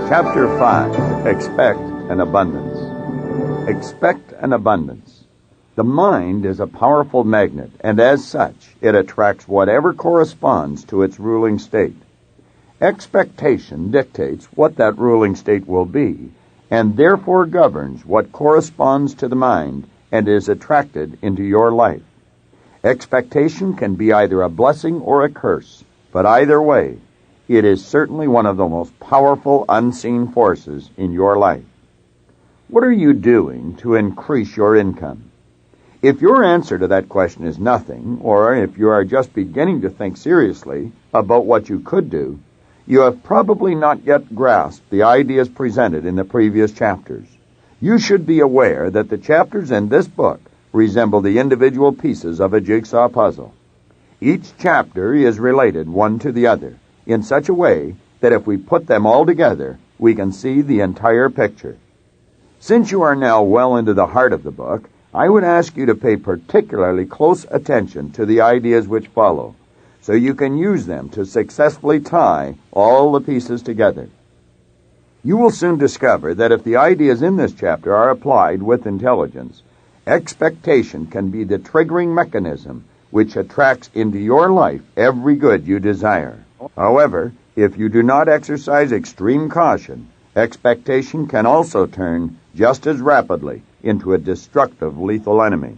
Chapter 5, Expect an Abundance. Expect an abundance. The mind is a powerful magnet, and as such, it attracts whatever corresponds to its ruling state. Expectation dictates what that ruling state will be, and therefore governs what corresponds to the mind and is attracted into your life. Expectation can be either a blessing or a curse, but either way, it is certainly one of the most powerful unseen forces in your life. What are you doing to increase your income? If your answer to that question is nothing, or if you are just beginning to think seriously about what you could do, you have probably not yet grasped the ideas presented in the previous chapters. You should be aware that the chapters in this book resemble the individual pieces of a jigsaw puzzle. Each chapter is related one to the other in such a way that if we put them all together, we can see the entire picture. Since you are now well into the heart of the book, I would ask you to pay particularly close attention to the ideas which follow, so you can use them to successfully tie all the pieces together. You will soon discover that if the ideas in this chapter are applied with intelligence, expectation can be the triggering mechanism which attracts into your life every good you desire. However, if you do not exercise extreme caution, expectation can also turn just as rapidly into a destructive, lethal enemy.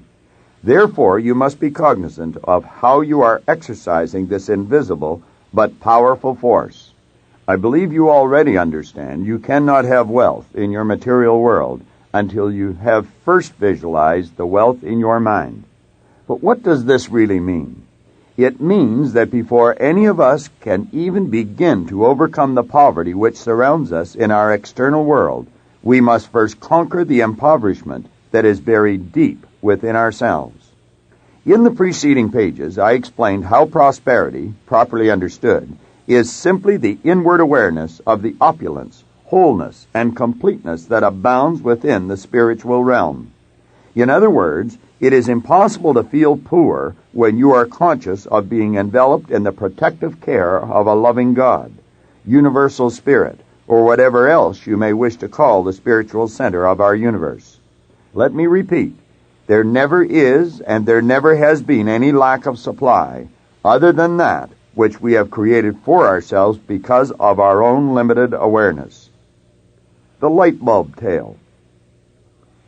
Therefore, you must be cognizant of how you are exercising this invisible but powerful force. I believe you already understand you cannot have wealth in your material world until you have first visualized the wealth in your mind. But what does this really mean? It means that before any of us can even begin to overcome the poverty which surrounds us in our external world, we must first conquer the impoverishment that is buried deep within ourselves. In the preceding pages, I explained how prosperity, properly understood, is simply the inward awareness of the opulence, wholeness, and completeness that abounds within the spiritual realm. In other words, it is impossible to feel poor when you are conscious of being enveloped in the protective care of a loving God, universal spirit, or whatever else you may wish to call the spiritual center of our universe. Let me repeat, there never is and there never has been any lack of supply other than that which we have created for ourselves because of our own limited awareness. The light bulb tale.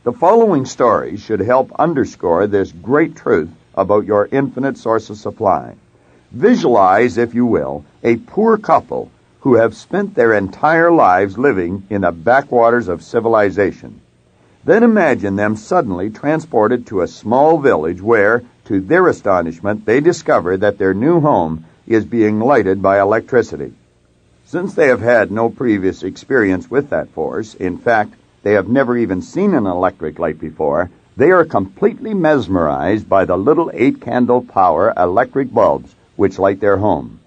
The following story should help underscore this great truth about your infinite source of supply. Visualize, if you will, a poor couple who have spent their entire lives living in the backwaters of civilization. Then imagine them suddenly transported to a small village where, to their astonishment, they discover that their new home is being lighted by electricity. Since they have had no previous experience with that force, in fact, they have never even seen an electric light before, they are completely mesmerized by the little 8-candle power electric bulbs which light their home.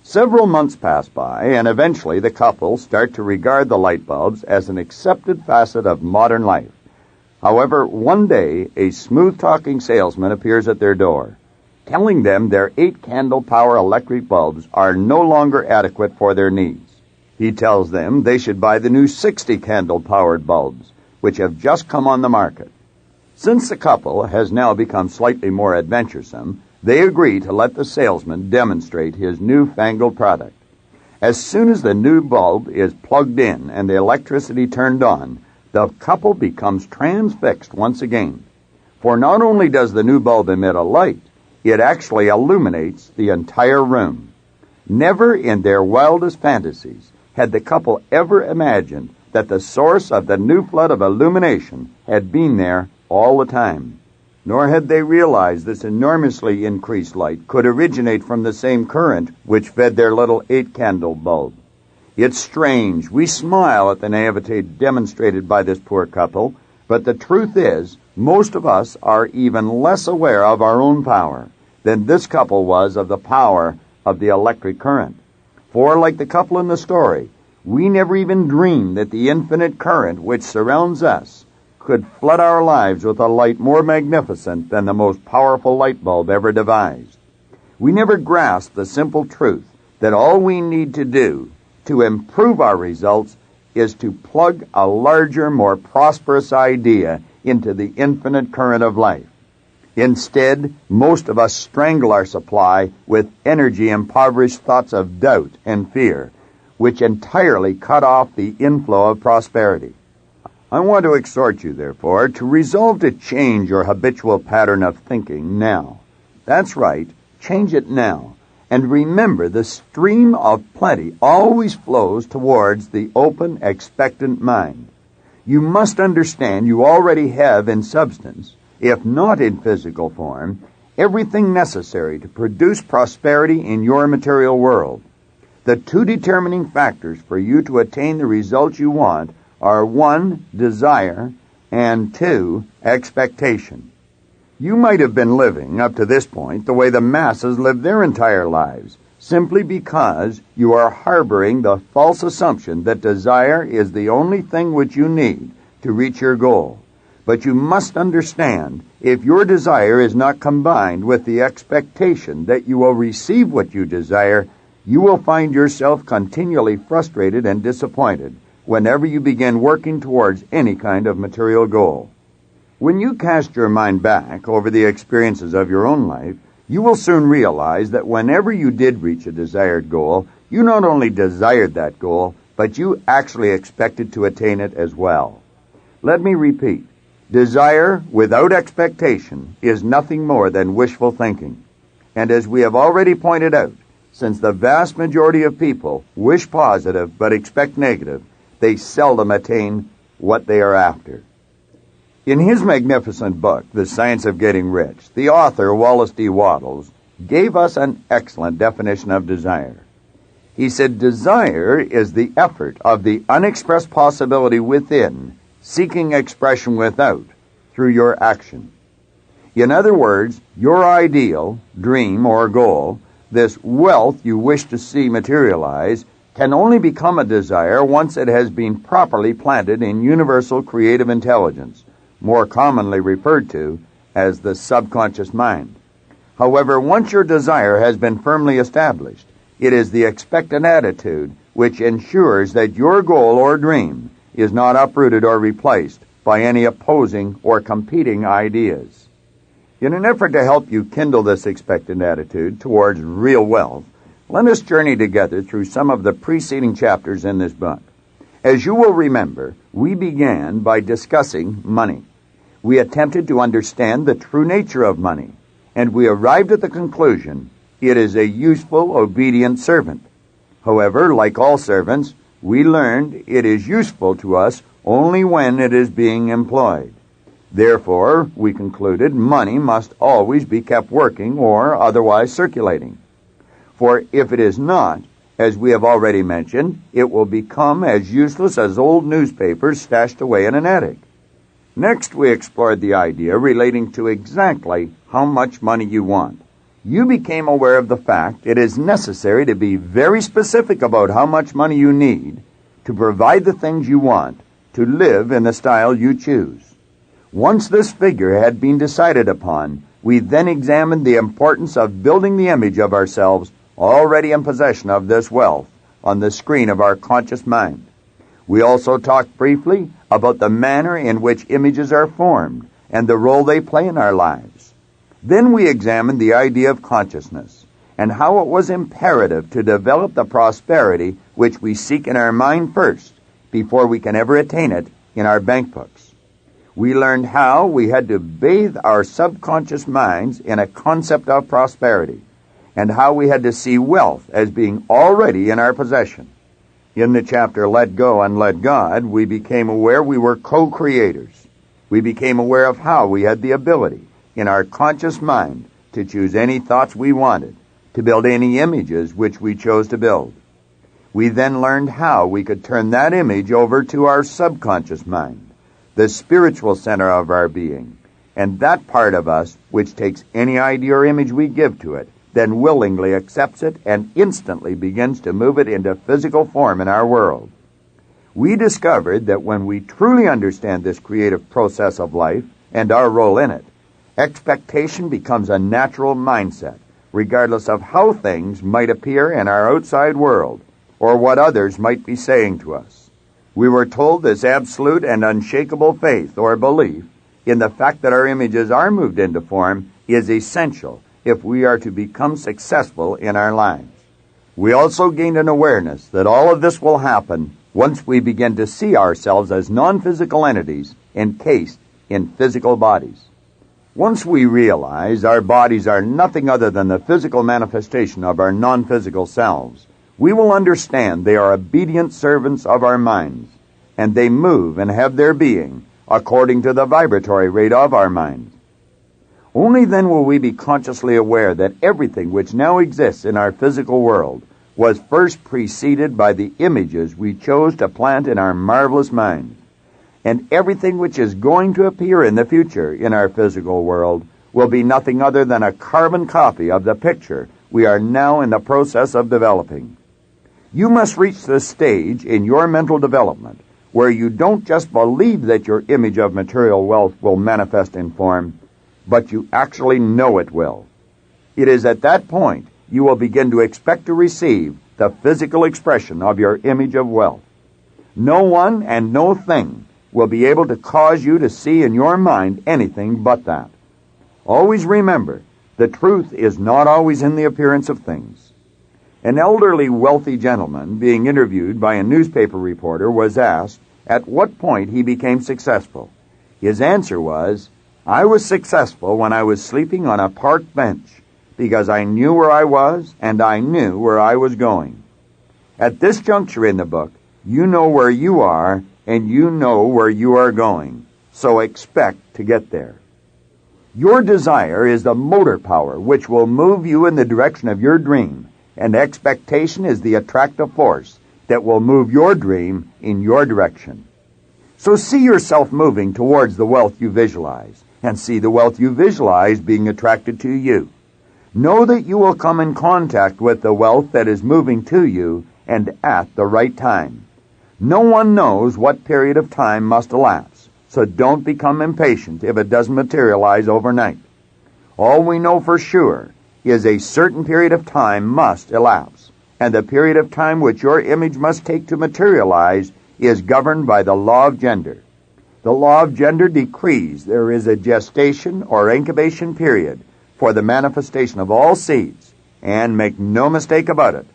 Several months pass by, and eventually the couple start to regard the light bulbs as an accepted facet of modern life. However, one day, a smooth-talking salesman appears at their door, telling them their 8-candle power electric bulbs are no longer adequate for their needs. He tells them they should buy the new 60-candle powered bulbs, which have just come on the market. Since the couple has now become slightly more adventuresome, they agree to let the salesman demonstrate his newfangled product. As soon as the new bulb is plugged in and the electricity turned on, the couple becomes transfixed once again. For not only does the new bulb emit a light, it actually illuminates the entire room. Never in their wildest fantasies had the couple ever imagined that the source of the new flood of illumination had been there all the time. Nor had they realized this enormously increased light could originate from the same current which fed their little 8-candle bulb. It's strange. We smile at the naivete demonstrated by this poor couple, but the truth is, most of us are even less aware of our own power than this couple was of the power of the electric current. For, like the couple in the story, we never even dreamed that the infinite current which surrounds us could flood our lives with a light more magnificent than the most powerful light bulb ever devised. We never grasped the simple truth that all we need to do to improve our results is to plug a larger, more prosperous idea into the infinite current of life. Instead, most of us strangle our supply with energy-impoverished thoughts of doubt and fear, which entirely cut off the inflow of prosperity. I want to exhort you, therefore, to resolve to change your habitual pattern of thinking now. That's right, change it now. And remember, the stream of plenty always flows towards the open, expectant mind. You must understand you already have in substance, if not in physical form, everything necessary to produce prosperity in your material world. The two determining factors for you to attain the results you want are 1, desire, and 2, expectation. You might have been living, up to this point, the way the masses live their entire lives, simply because you are harboring the false assumption that desire is the only thing which you need to reach your goal. But you must understand, if your desire is not combined with the expectation that you will receive what you desire, you will find yourself continually frustrated and disappointed whenever you begin working towards any kind of material goal. When you cast your mind back over the experiences of your own life, you will soon realize that whenever you did reach a desired goal, you not only desired that goal, but you actually expected to attain it as well. Let me repeat. Desire without expectation is nothing more than wishful thinking. And as we have already pointed out, since the vast majority of people wish positive but expect negative, they seldom attain what they are after. In his magnificent book, The Science of Getting Rich, the author, Wallace D. Wattles, gave us an excellent definition of desire. He said, desire is the effort of the unexpressed possibility within, seeking expression without, through your action. In other words, your ideal, dream, or goal, this wealth you wish to see materialize, can only become a desire once it has been properly planted in universal creative intelligence, more commonly referred to as the subconscious mind. However, once your desire has been firmly established, it is the expectant attitude which ensures that your goal or dream is not uprooted or replaced by any opposing or competing ideas. In an effort to help you kindle this expectant attitude towards real wealth, let us journey together through some of the preceding chapters in this book. As you will remember, we began by discussing money. We attempted to understand the true nature of money, and we arrived at the conclusion it is a useful, obedient servant. However, like all servants, we learned it is useful to us only when it is being employed. Therefore, we concluded money must always be kept working or otherwise circulating. For if it is not, as we have already mentioned, it will become as useless as old newspapers stashed away in an attic. Next, we explored the idea relating to exactly how much money you want. You became aware of the fact it is necessary to be very specific about how much money you need to provide the things you want to live in the style you choose. Once this figure had been decided upon, we then examined the importance of building the image of ourselves already in possession of this wealth on the screen of our conscious mind. We also talked briefly about the manner in which images are formed and the role they play in our lives. Then we examined the idea of consciousness and how it was imperative to develop the prosperity which we seek in our mind first before we can ever attain it in our bank books. We learned how we had to bathe our subconscious minds in a concept of prosperity, and how we had to see wealth as being already in our possession. In the chapter Let Go and Let God, we became aware we were co-creators. We became aware of how we had the ability, in our conscious mind, to choose any thoughts we wanted, to build any images which we chose to build. We then learned how we could turn that image over to our subconscious mind, the spiritual center of our being, and that part of us which takes any idea or image we give to it, then willingly accepts it and instantly begins to move it into physical form in our world. We discovered that when we truly understand this creative process of life and our role in it, expectation becomes a natural mindset, regardless of how things might appear in our outside world or what others might be saying to us. We were told this absolute and unshakable faith or belief in the fact that our images are moved into form is essential if we are to become successful in our lives. We also gained an awareness that all of this will happen once we begin to see ourselves as non-physical entities encased in physical bodies. Once we realize our bodies are nothing other than the physical manifestation of our non-physical selves, we will understand they are obedient servants of our minds, and they move and have their being according to the vibratory rate of our minds. Only then will we be consciously aware that everything which now exists in our physical world was first preceded by the images we chose to plant in our marvelous minds. And everything which is going to appear in the future in our physical world will be nothing other than a carbon copy of the picture we are now in the process of developing. You must reach the stage in your mental development where you don't just believe that your image of material wealth will manifest in form, but you actually know it will. It is at that point you will begin to expect to receive the physical expression of your image of wealth. No one and no thing will be able to cause you to see in your mind anything but that. Always remember, the truth is not always in the appearance of things. An elderly wealthy gentleman being interviewed by a newspaper reporter was asked at what point he became successful. His answer was, "I was successful when I was sleeping on a park bench because I knew where I was and I knew where I was going." At this juncture in the book, you know where you are and you know where you are going, so expect to get there. Your desire is the motor power which will move you in the direction of your dream, and expectation is the attractive force that will move your dream in your direction. So see yourself moving towards the wealth you visualize, and see the wealth you visualize being attracted to you. Know that you will come in contact with the wealth that is moving to you and at the right time. No one knows what period of time must elapse, so don't become impatient if it doesn't materialize overnight. All we know for sure is a certain period of time must elapse, and the period of time which your image must take to materialize is governed by the law of gender. The law of gender decrees there is a gestation or incubation period for the manifestation of all seeds, and make no mistake about it,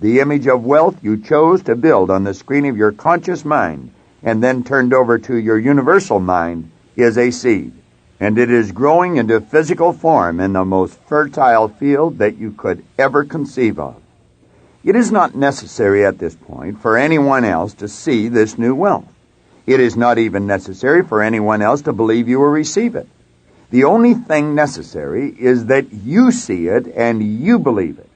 the image of wealth you chose to build on the screen of your conscious mind and then turned over to your universal mind is a seed, and it is growing into physical form in the most fertile field that you could ever conceive of. It is not necessary at this point for anyone else to see this new wealth. It is not even necessary for anyone else to believe you will receive it. The only thing necessary is that you see it and you believe it.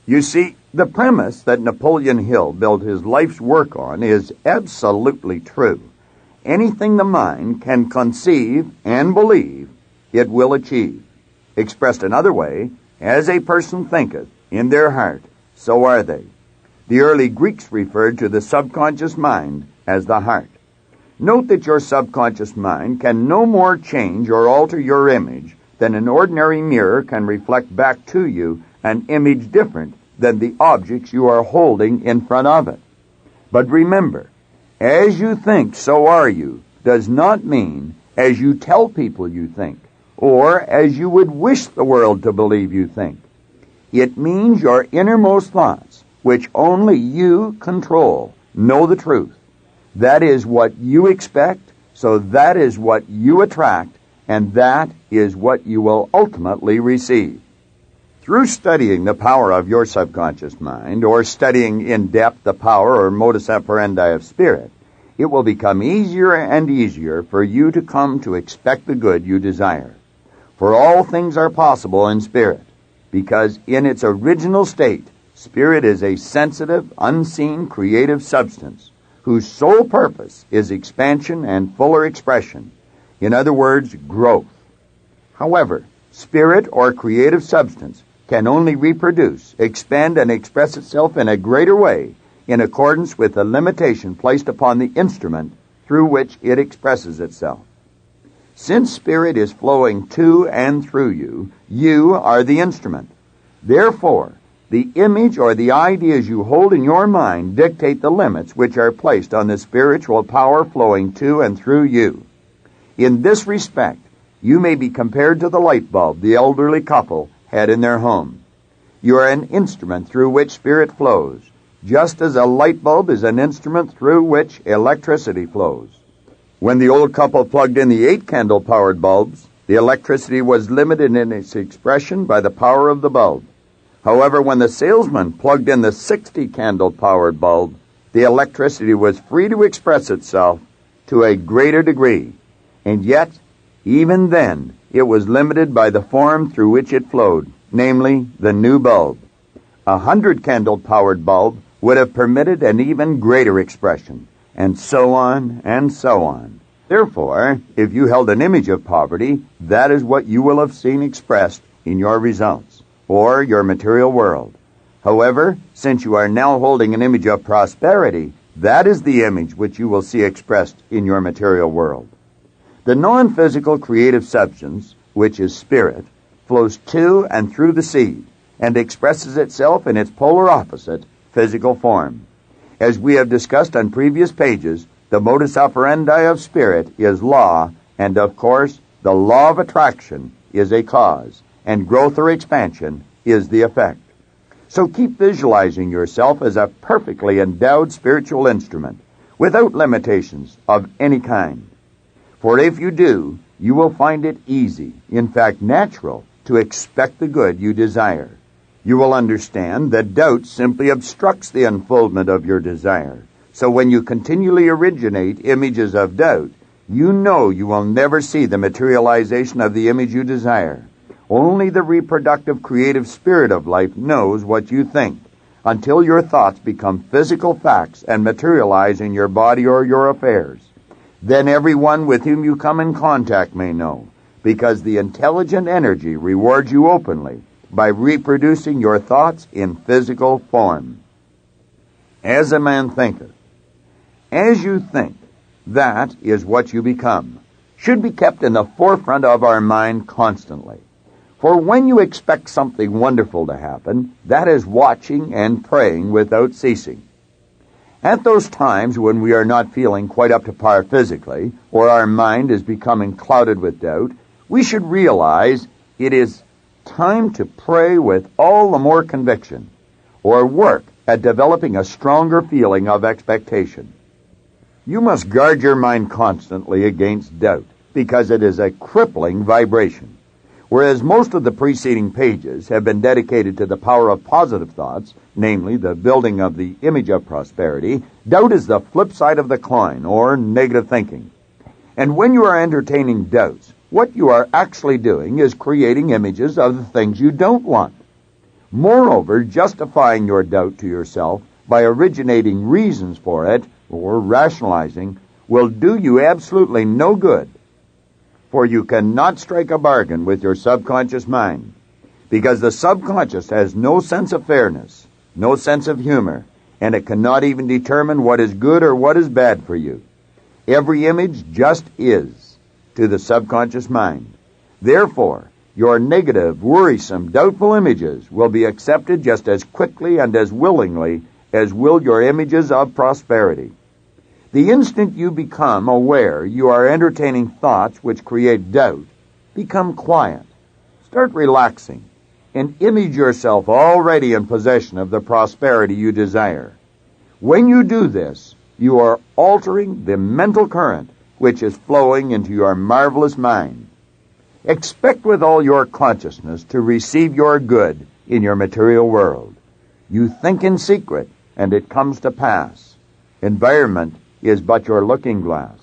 You see, the premise that Napoleon Hill built his life's work on is absolutely true. Anything the mind can conceive and believe, it will achieve. Expressed another way, as a person thinketh in their heart, so are they. The early Greeks referred to the subconscious mind as the heart. Note that your subconscious mind can no more change or alter your image than an ordinary mirror can reflect back to you an image different than the objects you are holding in front of it. But remember, as you think, so are you, does not mean as you tell people you think, or as you would wish the world to believe you think. It means your innermost thoughts, which only you control, know the truth. That is what you expect, so that is what you attract, and that is what you will ultimately receive. Through studying the power of your subconscious mind, or studying in depth the power or modus operandi of spirit, it will become easier and easier for you to come to expect the good you desire. For all things are possible in spirit, because in its original state, spirit is a sensitive, unseen, creative substance, whose sole purpose is expansion and fuller expression. In other words, growth. However, spirit or creative substance can only reproduce, expand, and express itself in a greater way in accordance with the limitation placed upon the instrument through which it expresses itself. Since spirit is flowing to and through you, you are the instrument. Therefore, The image or the ideas you hold in your mind dictate the limits which are placed on the spiritual power flowing to and through you. In this respect, you may be compared to the light bulb the elderly couple had in their home. You are an instrument through which spirit flows, just as a light bulb is an instrument through which electricity flows. When the old couple plugged in the 8-candle-powered bulbs, the electricity was limited in its expression by the power of the bulb. However, when the salesman plugged in the 60-candle-powered bulb, the electricity was free to express itself to a greater degree. And yet, even then, it was limited by the form through which it flowed, namely the new bulb. A 100-candle-powered bulb would have permitted an even greater expression, and so on and so on. Therefore, if you held an image of poverty, that is what you will have seen expressed in your results, or your material world. However, since you are now holding an image of prosperity, that is the image which you will see expressed in your material world. The non-physical creative substance, which is spirit, flows to and through the seed, and expresses itself in its polar opposite, physical form. As we have discussed on previous pages, the modus operandi of spirit is law, and of course, the law of attraction is a cause, and growth or expansion is the effect. So keep visualizing yourself as a perfectly endowed spiritual instrument, without limitations of any kind. For if you do, you will find it easy, in fact natural, to expect the good you desire. You will understand that doubt simply obstructs the unfoldment of your desire. So when you continually originate images of doubt, you know you will never see the materialization of the image you desire. Only the reproductive creative spirit of life knows what you think, until your thoughts become physical facts and materialize in your body or your affairs. Then everyone with whom you come in contact may know, because the intelligent energy rewards you openly by reproducing your thoughts in physical form. As a man thinketh. As you think, that is what you become, should be kept in the forefront of our mind constantly. For when you expect something wonderful to happen, that is watching and praying without ceasing. At those times when we are not feeling quite up to par physically, or our mind is becoming clouded with doubt, we should realize it is time to pray with all the more conviction, or work at developing a stronger feeling of expectation. You must guard your mind constantly against doubt, because it is a crippling vibration. Whereas most of the preceding pages have been dedicated to the power of positive thoughts, namely the building of the image of prosperity, doubt is the flip side of the coin, or negative thinking. And when you are entertaining doubts, what you are actually doing is creating images of the things you don't want. Moreover, justifying your doubt to yourself by originating reasons for it, or rationalizing, will do you absolutely no good. For you cannot strike a bargain with your subconscious mind, because the subconscious has no sense of fairness, no sense of humor, and it cannot even determine what is good or what is bad for you. Every image just is to the subconscious mind. Therefore, your negative, worrisome, doubtful images will be accepted just as quickly and as willingly as will your images of prosperity. The instant you become aware you are entertaining thoughts which create doubt, become quiet. Start relaxing, and image yourself already in possession of the prosperity you desire. When you do this, you are altering the mental current which is flowing into your marvelous mind. Expect with all your consciousness to receive your good in your material world. You think in secret, and it comes to pass. Environment is but your looking glass.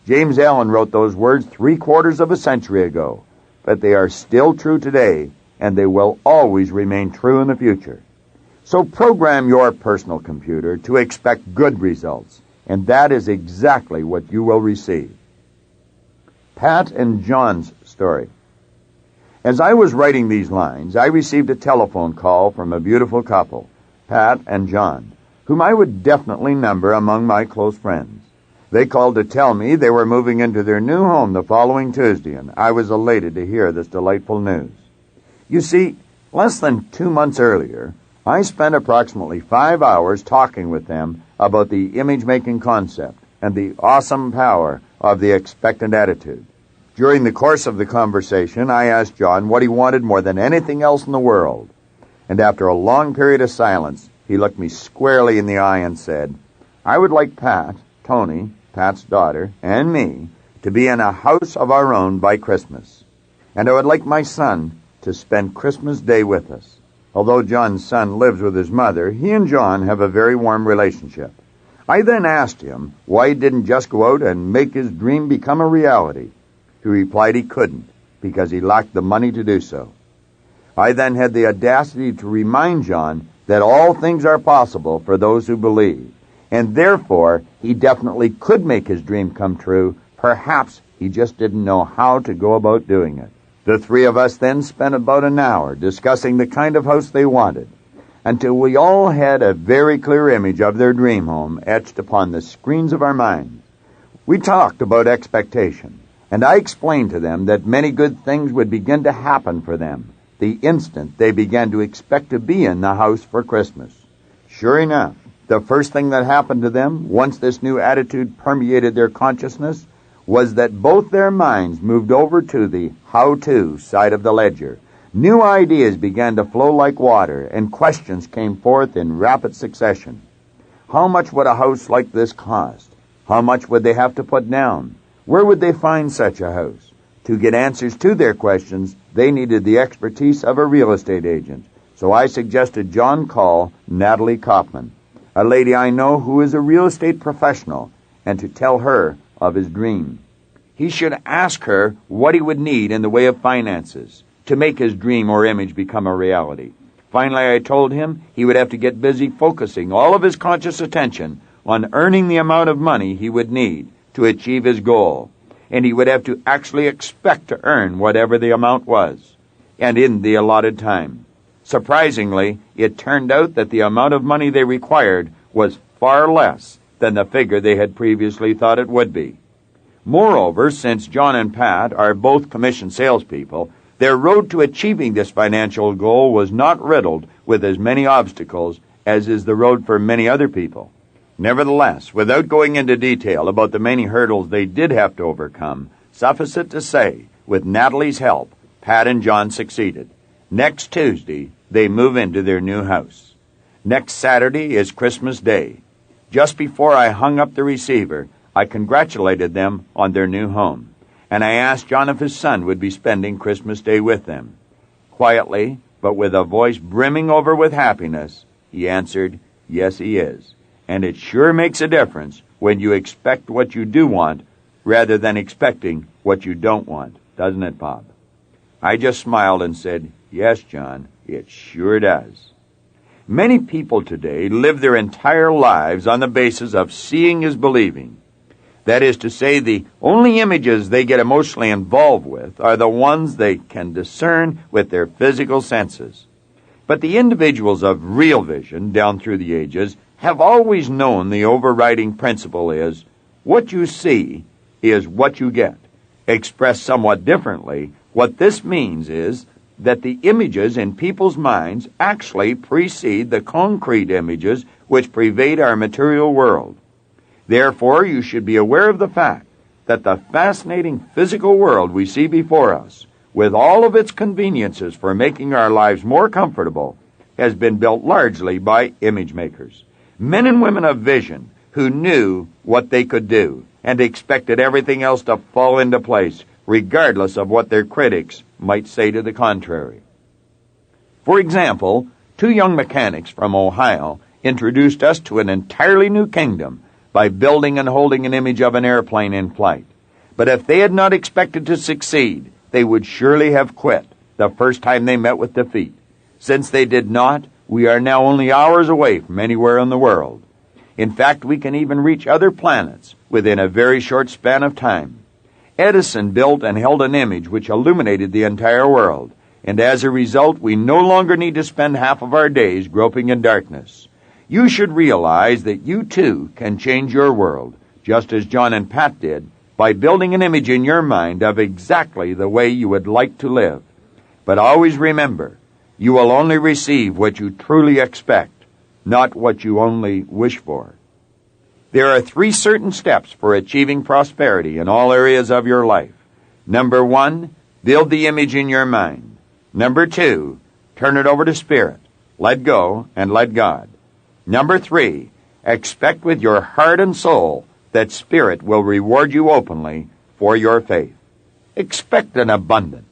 James Allen wrote those words 3/4 of a century ago, but they are still true today, and they will always remain true in the future. So program your personal computer to expect good results, and that is exactly what you will receive. Pat and John's story. As I was writing these lines, I received a telephone call from a beautiful couple, Pat and John, whom I would definitely number among my close friends. They called to tell me they were moving into their new home the following Tuesday, and I was elated to hear this delightful news. You see, less than 2 months earlier, I spent approximately 5 hours talking with them about the image-making concept and the awesome power of the expectant attitude. During the course of the conversation, I asked John what he wanted more than anything else in the world. And after a long period of silence, he looked me squarely in the eye and said, "I would like Pat, Tony, Pat's daughter, and me to be in a house of our own by Christmas. And I would like my son to spend Christmas Day with us." Although John's son lives with his mother, he and John have a very warm relationship. I then asked him why he didn't just go out and make his dream become a reality. He replied he couldn't, because he lacked the money to do so. I then had the audacity to remind John that all things are possible for those who believe, and therefore he definitely could make his dream come true. Perhaps he just didn't know how to go about doing it. The three of us then spent about an hour discussing the kind of house they wanted, until we all had a very clear image of their dream home etched upon the screens of our minds. We talked about expectation, and I explained to them that many good things would begin to happen for them the instant they began to expect to be in the house for Christmas. Sure enough, the first thing that happened to them, once this new attitude permeated their consciousness, was that both their minds moved over to the how-to side of the ledger. New ideas began to flow like water, and questions came forth in rapid succession. How much would a house like this cost? How much would they have to put down? Where would they find such a house? To get answers to their questions, they needed the expertise of a real estate agent. So I suggested John call Natalie Kaufman, a lady I know who is a real estate professional, and to tell her of his dream. He should ask her what he would need in the way of finances to make his dream or image become a reality. Finally, I told him he would have to get busy focusing all of his conscious attention on earning the amount of money he would need to achieve his goal, and he would have to actually expect to earn whatever the amount was, and in the allotted time. Surprisingly, it turned out that the amount of money they required was far less than the figure they had previously thought it would be. Moreover, since John and Pat are both commission salespeople, their road to achieving this financial goal was not riddled with as many obstacles as is the road for many other people. Nevertheless, without going into detail about the many hurdles they did have to overcome, suffice it to say, with Natalie's help, Pat and John succeeded. Next Tuesday, they move into their new house. Next Saturday is Christmas Day. Just before I hung up the receiver, I congratulated them on their new home, and I asked John if his son would be spending Christmas Day with them. Quietly, but with a voice brimming over with happiness, he answered, "Yes, he is. And it sure makes a difference when you expect what you do want rather than expecting what you don't want, doesn't it, Bob?" I just smiled and said, "Yes, John, it sure does." Many people today live their entire lives on the basis of seeing is believing. That is to say, the only images they get emotionally involved with are the ones they can discern with their physical senses. But the individuals of real vision down through the ages have always known the overriding principle is, what you see is what you get. Expressed somewhat differently, what this means is that the images in people's minds actually precede the concrete images which pervade our material world. Therefore, you should be aware of the fact that the fascinating physical world we see before us, with all of its conveniences for making our lives more comfortable, has been built largely by image makers. Men and women of vision who knew what they could do and expected everything else to fall into place, regardless of what their critics might say to the contrary. For example, two young mechanics from Ohio introduced us to an entirely new kingdom by building and holding an image of an airplane in flight. But if they had not expected to succeed, they would surely have quit the first time they met with defeat. Since they did not, we are now only hours away from anywhere in the world. In fact, we can even reach other planets within a very short span of time. Edison built and held an image which illuminated the entire world, and as a result, we no longer need to spend half of our days groping in darkness. You should realize that you too can change your world, just as John and Pat did, by building an image in your mind of exactly the way you would like to live. But always remember, You will only receive what you truly expect, not what you only wish for. There are 3 certain steps for achieving prosperity in all areas of your life. Number 1, build the image in your mind. Number 2, turn it over to Spirit. Let go and let God. Number 3, expect with your heart and soul that Spirit will reward you openly for your faith. Expect an abundance.